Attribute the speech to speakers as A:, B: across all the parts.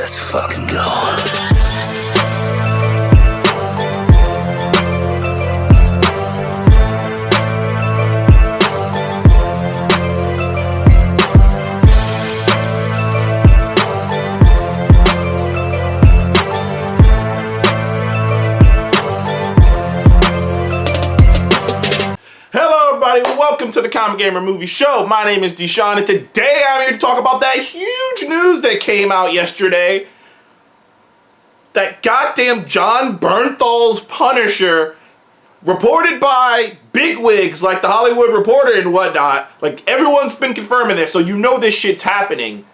A: Let's fucking go.
B: Welcome to the Comic Gamer Movie Show. My name is Deshaun, and today I'm here to talk about that huge news that came out yesterday. That goddamn Jon Bernthal's Punisher, reported by bigwigs like the Hollywood Reporter and whatnot, like everyone's been confirming this, so you know this shit's happening,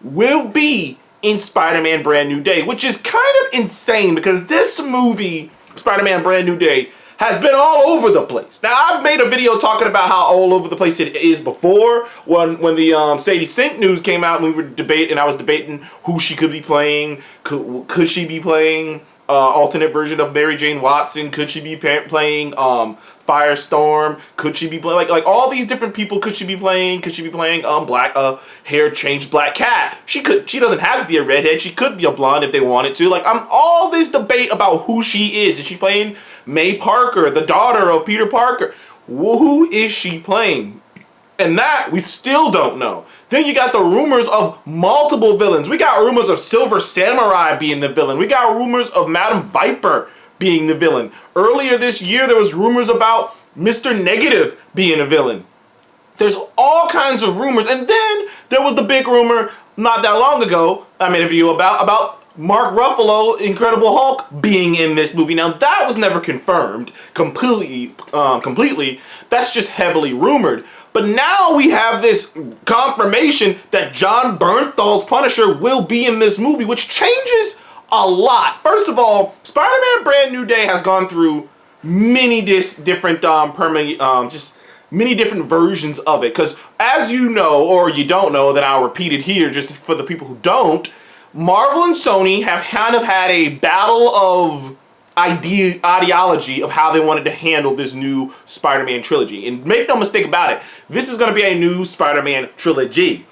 B: will be in Spider-Man Brand New Day, which is kind of insane because this movie, Spider-Man Brand New Day, has been all over the place. Now, I've made a video talking about how all over the place it is before, when the Sadie Sink news came out, and we were debating, and I was debating who she could be playing. Could she be playing alternate version of Mary Jane Watson? Could she be playing Firestorm? Could she be playing like all these different people? Could she be playing? Could she be playing black hair changed Black Cat? She doesn't have to be a redhead. She could be a blonde if they wanted to. Like, all this debate about who she is. Is she playing May Parker, the daughter of Peter Parker? Who is she playing? And that we still don't know. Then you got the rumors of multiple villains. We got rumors of Silver Samurai being the villain. We got rumors of Madam Viper being the villain. Earlier this year, there was rumors about Mr. Negative being a villain. There's all kinds of rumors. And then there was the big rumor not that long ago, I made a video about Mark Ruffalo, Incredible Hulk, being in this movie. Now, that was never confirmed completely. That's just heavily rumored. But now we have this confirmation that Jon Bernthal's Punisher will be in this movie, which changes a lot. First of all, Spider-Man Brand New Day has gone through many different many different versions of it. Because as you know, or you don't know, that I'll repeat it here just for the people who don't, Marvel and Sony have kind of had a battle of ideology of how they wanted to handle this new Spider-Man trilogy. And make no mistake about it, this is going to be a new Spider-Man trilogy.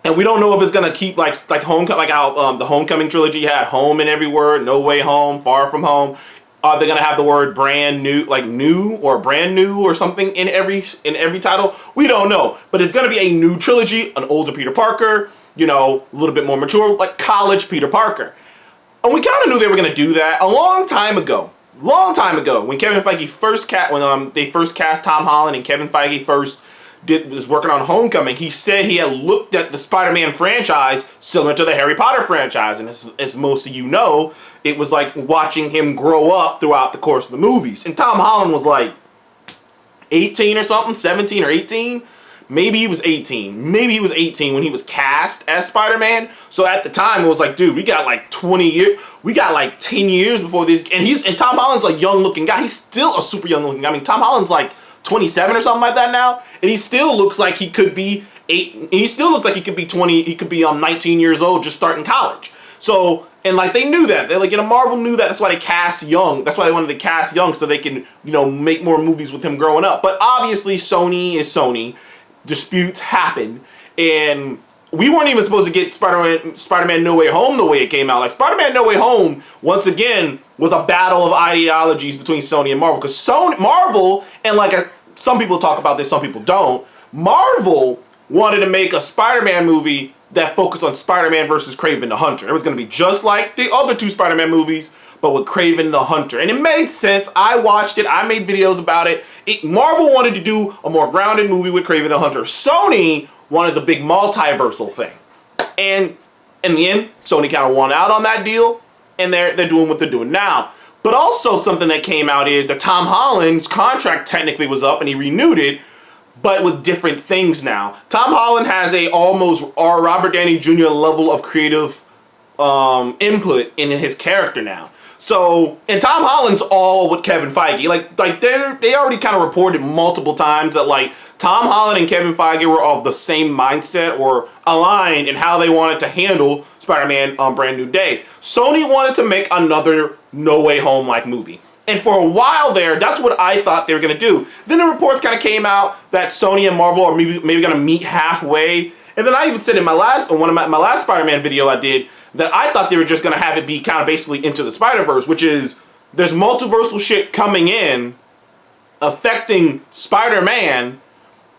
B: And we don't know if it's going to keep like Homecoming, like how the Homecoming trilogy had home in every word, No Way Home, Far From Home. Are they going to have the word brand new, like new or brand new or something in every title? We don't know. But it's going to be a new trilogy, an older Peter Parker, you know, a little bit more mature, like college Peter Parker. And we kind of knew they were going to do that a long time ago, when Kevin Feige they first cast Tom Holland, and Kevin Feige was working on Homecoming. He said he had looked at the Spider-Man franchise similar to the Harry Potter franchise, and as most of you know, it was like watching him grow up throughout the course of the movies. And Tom Holland was like 18 or something, 17 or 18. Maybe he was 18. Maybe he was 18 when he was cast as Spider-Man. So at the time, it was like, dude, we got like 20 years. We got like 10 years before this. And Tom Holland's a young-looking guy. He's still a super young-looking guy. I mean, Tom Holland's like 27 or something like that now. And he still looks like he could be 8. He still looks like he could be 20. He could be 19 years old just starting college. So, and like they knew that. They're like, Marvel knew that. That's why they cast young. That's why they wanted to cast young so they can, make more movies with him growing up. But obviously, Sony is Sony. Disputes happen, and we weren't even supposed to get Spider-Man No Way Home the way it came out. Like, Spider-Man No Way Home, once again, was a battle of ideologies between Sony and Marvel. Because Marvel, and some people talk about this, some people don't, Marvel wanted to make a Spider-Man movie that focused on Spider-Man versus Kraven the Hunter. It was going to be just like the other two Spider-Man movies, but with Kraven the Hunter. And it made sense. I watched it. I made videos about it. Marvel wanted to do a more grounded movie with Kraven the Hunter. Sony wanted the big multiversal thing. And in the end, Sony kind of won out on that deal, and they're doing what they're doing now. But also something that came out is that Tom Holland's contract technically was up, and he renewed it, but with different things now. Tom Holland has a almost Robert Downey Jr. level of creative input in his character now. So, and Tom Holland's all with Kevin Feige. They already kind of reported multiple times that Tom Holland and Kevin Feige were of the same mindset or aligned in how they wanted to handle Spider-Man Brand New Day. Sony wanted to make another No Way Home like movie. And for a while there, that's what I thought they were going to do. Then the reports kind of came out that Sony and Marvel are maybe going to meet halfway. And then I even said in my last Spider-Man video I did that I thought they were just gonna have it be kind of basically Into the Spider-Verse, which is there's multiversal shit coming in affecting Spider-Man,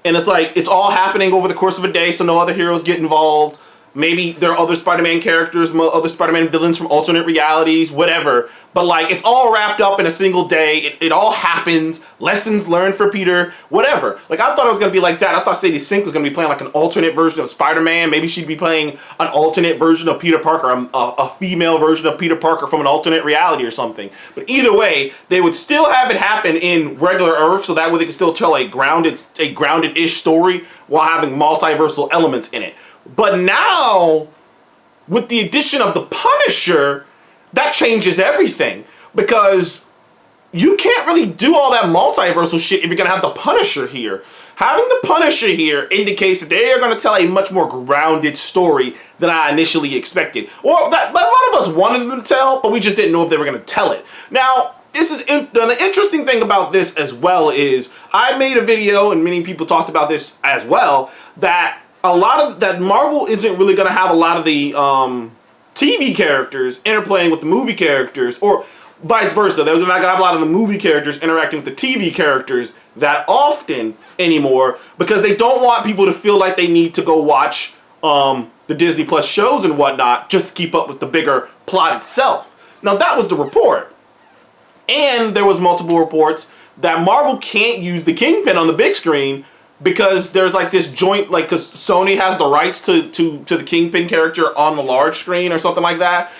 B: and it's like it's all happening over the course of a day, so no other heroes get involved. Maybe there are other Spider-Man characters, other Spider-Man villains from alternate realities, whatever. But like, it's all wrapped up in a single day. It all happens. Lessons learned for Peter, whatever. Like, I thought it was going to be like that. I thought Sadie Sink was going to be playing like an alternate version of Spider-Man. Maybe she'd be playing an alternate version of Peter Parker, a female version of Peter Parker from an alternate reality or something. But either way, they would still have it happen in regular Earth, so that way they could still tell a grounded-ish story while having multiversal elements in it. But now, with the addition of the Punisher, that changes everything. Because you can't really do all that multiversal shit if you're going to have the Punisher here. Having the Punisher here indicates that they are going to tell a much more grounded story than I initially expected. Or that a lot of us wanted them to tell, but we just didn't know if they were going to tell it. Now, the interesting thing about this as well is, I made a video, and many people talked about this as well, that Marvel isn't really going to have a lot of the TV characters interplaying with the movie characters, or vice versa. They're not going to have a lot of the movie characters interacting with the TV characters that often anymore, because they don't want people to feel like they need to go watch the Disney Plus shows and whatnot just to keep up with the bigger plot itself. Now, that was the report. And there was multiple reports that Marvel can't use the Kingpin on the big screen because there's like this joint, like, because Sony has the rights to the Kingpin character on the large screen or something like that.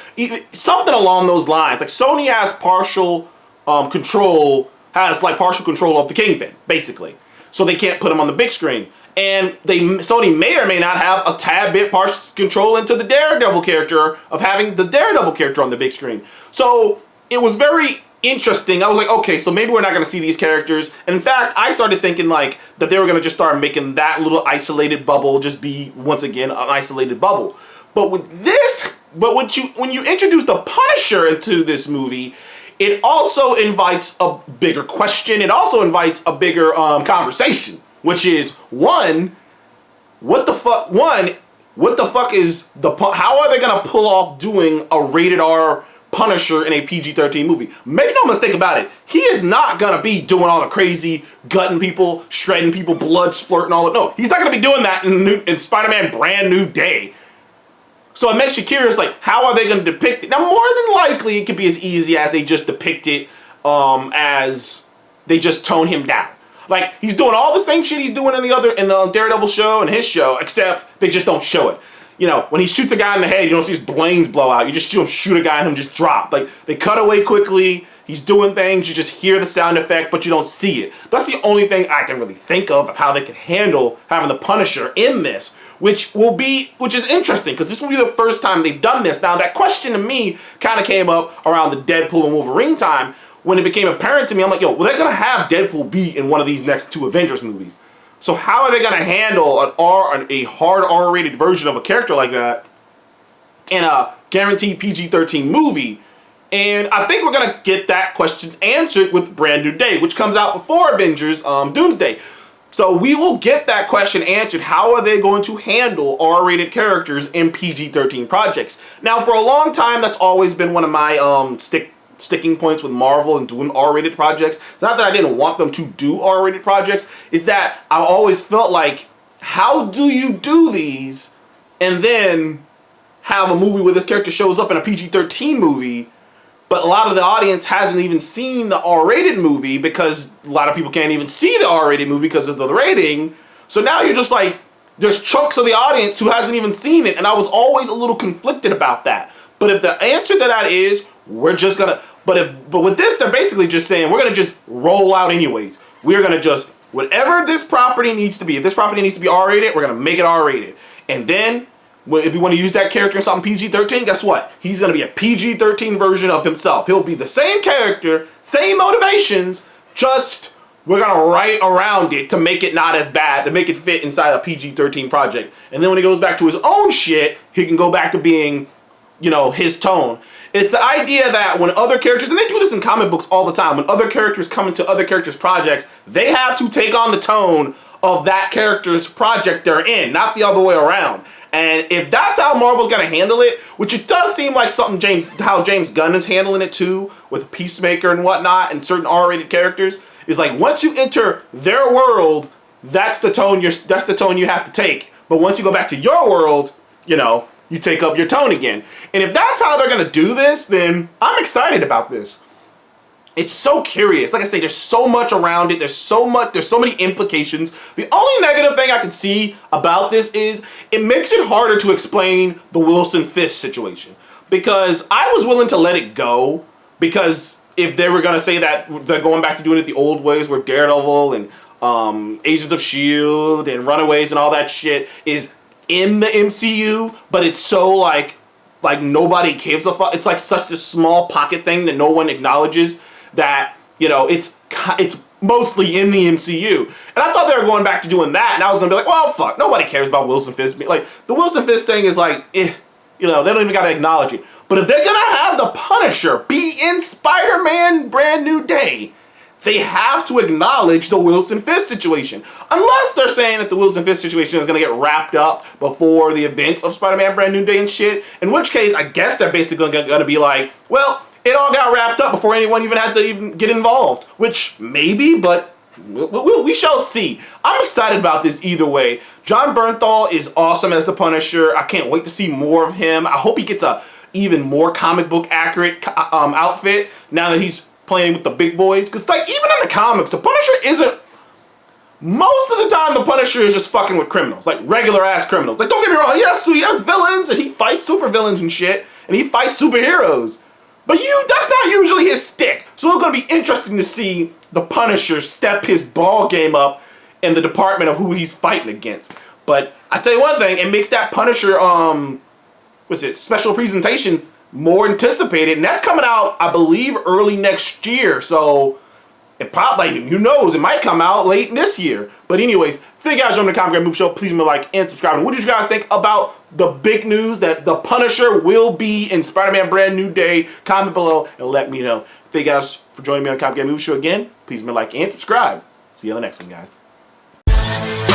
B: Something along those lines. Like, Sony has partial control of the Kingpin, basically. So they can't put him on the big screen. And Sony may or may not have a tad bit partial control into the Daredevil character of having the Daredevil character on the big screen. So it was very interesting. I was like, okay, so maybe we're not going to see these characters. And in fact, I started thinking like that they were going to just start making that little isolated bubble just be once again an isolated bubble. But with this, when you introduce the Punisher into this movie, it also invites a bigger question. It also invites a bigger conversation, which is what the fuck is how are they going to pull off doing a rated R Punisher in a PG-13 movie? Make no mistake about it, he is not gonna be doing all the crazy gutting people, shredding people, blood splurting, all that. No, he's not gonna be doing that in Spider-Man Brand New Day. So it makes you curious, like, how are they gonna depict it? Now, more than likely, it could be as easy as they just depict it as they just tone him down. Like, he's doing all the same shit he's doing in the Daredevil show and his show, except they just don't show it. You know, when he shoots a guy in the head, you don't see his brains blow out. You just see him shoot a guy and him just drop. Like, they cut away quickly. He's doing things. You just hear the sound effect, but you don't see it. That's the only thing I can really think of how they can handle having the Punisher in this, which is interesting, because this will be the first time they've done this. Now, that question to me kind of came up around the Deadpool and Wolverine time when it became apparent to me. I'm like, yo, well, they're going to have Deadpool be in one of these next two Avengers movies. So how are they going to handle a hard R-rated version of a character like that in a guaranteed PG-13 movie? And I think we're going to get that question answered with Brand New Day, which comes out before Avengers Doomsday. So we will get that question answered. How are they going to handle R-rated characters in PG-13 projects? Now, for a long time, that's always been one of my sticking points with Marvel and doing R-rated projects. It's not that I didn't want them to do R-rated projects. It's that I always felt like, how do you do these and then have a movie where this character shows up in a PG-13 movie, but a lot of the audience hasn't even seen the R-rated movie because a lot of people can't even see the R-rated movie because of the rating. So now you're just like, there's chunks of the audience who hasn't even seen it, and I was always a little conflicted about that. But if the answer to that is, we're just gonna, but with this, they're basically just saying, we're gonna just roll out anyways. We're gonna just, whatever this property needs to be, if this property needs to be R-rated, we're gonna make it R-rated. And then, if you want to use that character in something PG-13, guess what? He's gonna be a PG-13 version of himself. He'll be the same character, same motivations, just we're gonna write around it to make it not as bad, to make it fit inside a PG-13 project. And then when he goes back to his own shit, he can go back to being, you know, his tone. It's the idea that when other characters, and they do this in comic books all the time, when other characters come into other characters' projects, they have to take on the tone of that character's project they're in, not the other way around. And if that's how Marvel's gonna handle it, which it does seem like something how James Gunn is handling it too, with Peacemaker and whatnot, and certain R-rated characters, is like once you enter their world, that's the tone you have to take. But once you go back to your world, you know, you take up your tone again. And if that's how they're gonna do this, then I'm excited about this. It's so curious. Like I say, there's so much around it. There's so many implications. The only negative thing I can see about this is it makes it harder to explain the Wilson Fisk situation. Because I was willing to let it go, because if they were going to say that they're going back to doing it the old ways where Daredevil and Agents of S.H.I.E.L.D. and Runaways and all that shit is in the MCU, but it's so like nobody gives a fuck. It's like such a small pocket thing that no one acknowledges that, you know, it's mostly in the MCU. And I thought they were going back to doing that, and I was going to be like, well, fuck, nobody cares about Wilson Fisk. Like, the Wilson Fisk thing is like, you know, they don't even got to acknowledge it. But if they're going to have the Punisher be in Spider-Man Brand New Day, they have to acknowledge the Wilson Fisk situation. Unless they're saying that the Wilson Fisk situation is going to get wrapped up before the events of Spider-Man Brand New Day and shit. In which case, I guess they're basically going to be like, well, it all got wrapped up before anyone even had to even get involved. Which, maybe, but we shall see. I'm excited about this either way. Jon Bernthal is awesome as the Punisher. I can't wait to see more of him. I hope he gets a even more comic book accurate outfit now that he's playing with the big boys. Because, like, even in the comics, the Punisher isn't... Most of the time, the Punisher is just fucking with criminals. Like, regular-ass criminals. Like, don't get me wrong, he has villains, and he fights supervillains and shit, and he fights superheroes. But that's not usually his stick. So it's going to be interesting to see the Punisher step his ball game up in the department of who he's fighting against. But I tell you one thing, it makes that Punisher, special presentation more anticipated. And that's coming out, I believe, early next year. So it probably, who knows, it might come out late this year. But anyways, thank you guys for joining the Comic Game Movie Show. Please leave a like and subscribe. And what did you guys think about the big news that the Punisher will be in Spider-Man Brand New Day? Comment below and let me know. Thank you guys for joining me on the Comic Game Movie Show again. Please leave a like and subscribe. See you on the next one, guys.